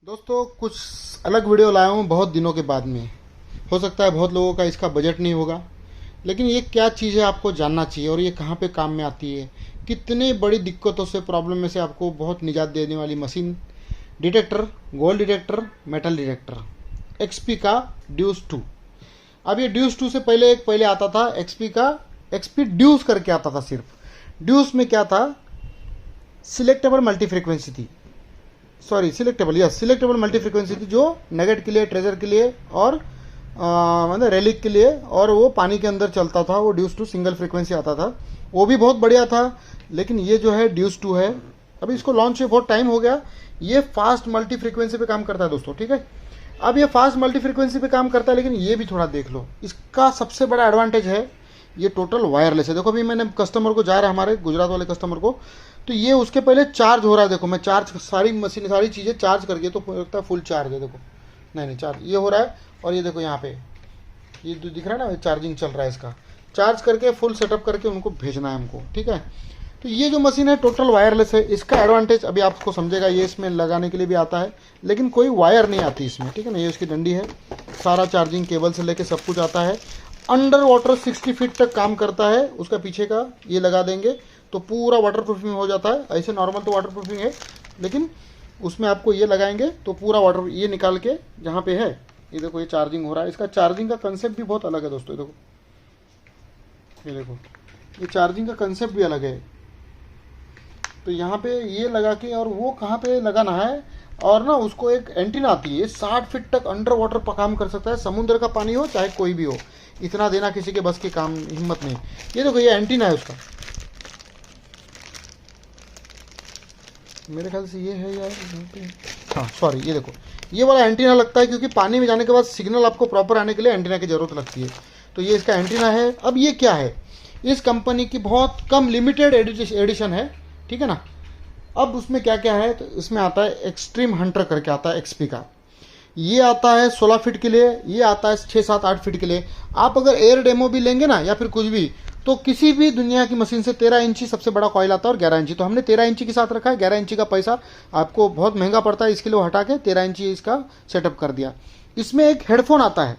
दोस्तों कुछ अलग वीडियो लाया हूँ बहुत दिनों के बाद में। हो सकता है बहुत लोगों का इसका बजट नहीं होगा, लेकिन ये क्या चीज़ है आपको जानना चाहिए और ये कहाँ पे काम में आती है। कितने बड़ी दिक्कतों से, प्रॉब्लम में से आपको बहुत निजात देने वाली machine. Detector, gold detector, metal detector, XP का ड्यूस 2। अब ये ड्यूस 2 से पहले आता था एक्सपी का, एक्सपी ड्यूस करके आता था। सिर्फ ड्यूस में क्या था, सिलेक्टेबल मल्टी फ्रिक्वेंसी थी, sorry selectable, yes selectable multi frequency थी, जो नगेट के लिए, ट्रेजर के लिए और मतलब रेलिक के लिए, और वो पानी के अंदर चलता था। वो ड्यूस 2 सिंगल फ्रिक्वेंसी आता था, वो भी बहुत बढ़िया था। लेकिन ये जो है ड्यूस 2 है, अभी इसको लॉन्च हुए बहुत टाइम हो गया। ये फास्ट मल्टी फ्रिक्वेंसी पे काम करता है दोस्तों, ठीक है। अब ये फास्ट मल्टी फ्रिक्वेंसी पे काम करता है, लेकिन ये भी थोड़ा देख लो। इसका सबसे बड़ा एडवांटेज है ये टोटल वायरलेस है। देखो अभी मैंने कस्टमर को जा रहा है, हमारे गुजरात वाले कस्टमर को, तो ये उसके पहले चार्ज हो रहा है। देखो मैं चार्ज सारी मशीन सारी चीज़ें चार्ज करके, तो लगता है फुल चार्ज है। देखो नहीं चार्ज ये हो रहा है, और ये देखो यहाँ पे ये जो दिख रहा है ना, चार्जिंग चल रहा है। इसका चार्ज करके फुल सेटअप करके उनको भेजना है हमको, ठीक है। तो ये जो मशीन है टोटल वायरलेस है। इसका एडवांटेज अभी आपको समझेगा। ये इसमें लगाने के लिए भी आता है, लेकिन कोई वायर नहीं आती इसमें, ठीक है ना। ये उसकी डंडी है, सारा चार्जिंग केबल से लेके सब कुछ आता है। अंडर वाटर 60 फीट तक काम करता है। उसका पीछे का ये लगा देंगे तो पूरा वाटर प्रूफिंग हो जाता है। ऐसे नॉर्मल तो वाटर प्रूफिंग है, लेकिन उसमें आपको ये लगाएंगे तो पूरा वाटर, ये निकाल के जहाँ पे है, ये देखो ये चार्जिंग हो रहा है। इसका चार्जिंग का कंसेप्ट भी बहुत अलग है दोस्तों। ये देखो ये चार्जिंग का कंसेप्ट भी अलग है। तो यहाँ पे ये लगा के, और वो कहाँ पे लगाना है, और ना उसको एक एंटीना आती है, 60 फीट तक अंडर वाटर पर काम कर सकता है। समुद्र का पानी हो चाहे कोई भी हो, इतना देना किसी के बस की काम हिम्मत नहीं। ये देखो ये एंटीना है उसका, मेरे ख्याल से ये है यार, हाँ सॉरी, ये देखो ये वाला एंटीना लगता है, क्योंकि पानी में जाने के बाद सिग्नल आपको प्रॉपर आने के लिए एंटीना की ज़रूरत लगती है। तो ये इसका एंटीना है। अब ये क्या है, इस कंपनी की बहुत कम लिमिटेड एडिशन है, ठीक है ना। अब उसमें क्या क्या है, तो इसमें आता है एक्सट्रीम हंटर करके आता है एक्सपी का। ये आता है 16 फीट के लिए, ये आता है 6, 7, 8 फीट के लिए। आप अगर एयर डेमो भी लेंगे ना, या फिर कुछ भी, तो किसी भी दुनिया की मशीन से 13 इंची सबसे बड़ा कॉइल आता है, और 11 इंची। तो हमने 13 इंची के साथ रखा है। 11 इंची का पैसा आपको बहुत महंगा पड़ता है, इसके लिए वो हटा के 13 इंची इसका सेटअप कर दिया। इसमें एक हेडफोन आता है,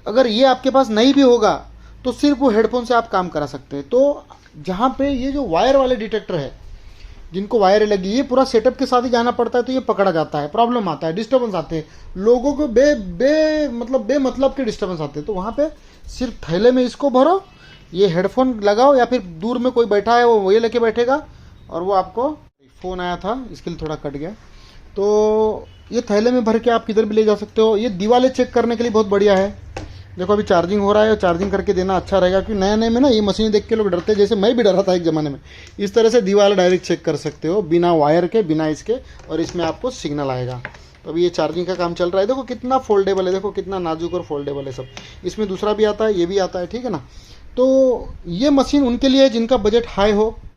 अगर ये आपके पास नहीं भी होगा तो सिर्फ वो हेडफोन से आप काम करा सकते हैं। तो जहाँ पे ये जो वायर वाले डिटेक्टर है, जिनको वायर लगी, ये पूरा सेटअप के साथ ही जाना पड़ता है, तो ये पकड़ा जाता है, प्रॉब्लम आता है, डिस्टर्बेंस आते हैं, लोगों को बेमतलब के डिस्टर्बेंस आते हैं। तो वहाँ पे सिर्फ थैले में इसको भरो, ये हेडफोन लगाओ, या फिर दूर में कोई बैठा है वो ये लेके बैठेगा, और वो आपको, फ़ोन आया था इसके लिए थोड़ा कट गया, तो ये थैले में भर के आप किधर भी ले जा सकते हो। ये दीवारें चेक करने के लिए बहुत बढ़िया है। देखो अभी चार्जिंग हो रहा है, चार्जिंग करके देना अच्छा रहेगा, क्योंकि नए नए में ना ये मशीन देख के लोग डरते हैं, जैसे मैं भी डरा था एक ज़माने में। इस तरह से दीवार डायरेक्ट चेक कर सकते हो, बिना वायर के, बिना इसके, और इसमें आपको सिग्नल आएगा। तो अभी ये चार्जिंग का काम चल रहा है। देखो कितना फोल्डेबल है, देखो कितना नाजुक और फोल्डेबल है सब। इसमें दूसरा भी आता है, ये भी आता है, ठीक है ना। तो ये मशीन उनके लिए है जिनका बजट हाई हो,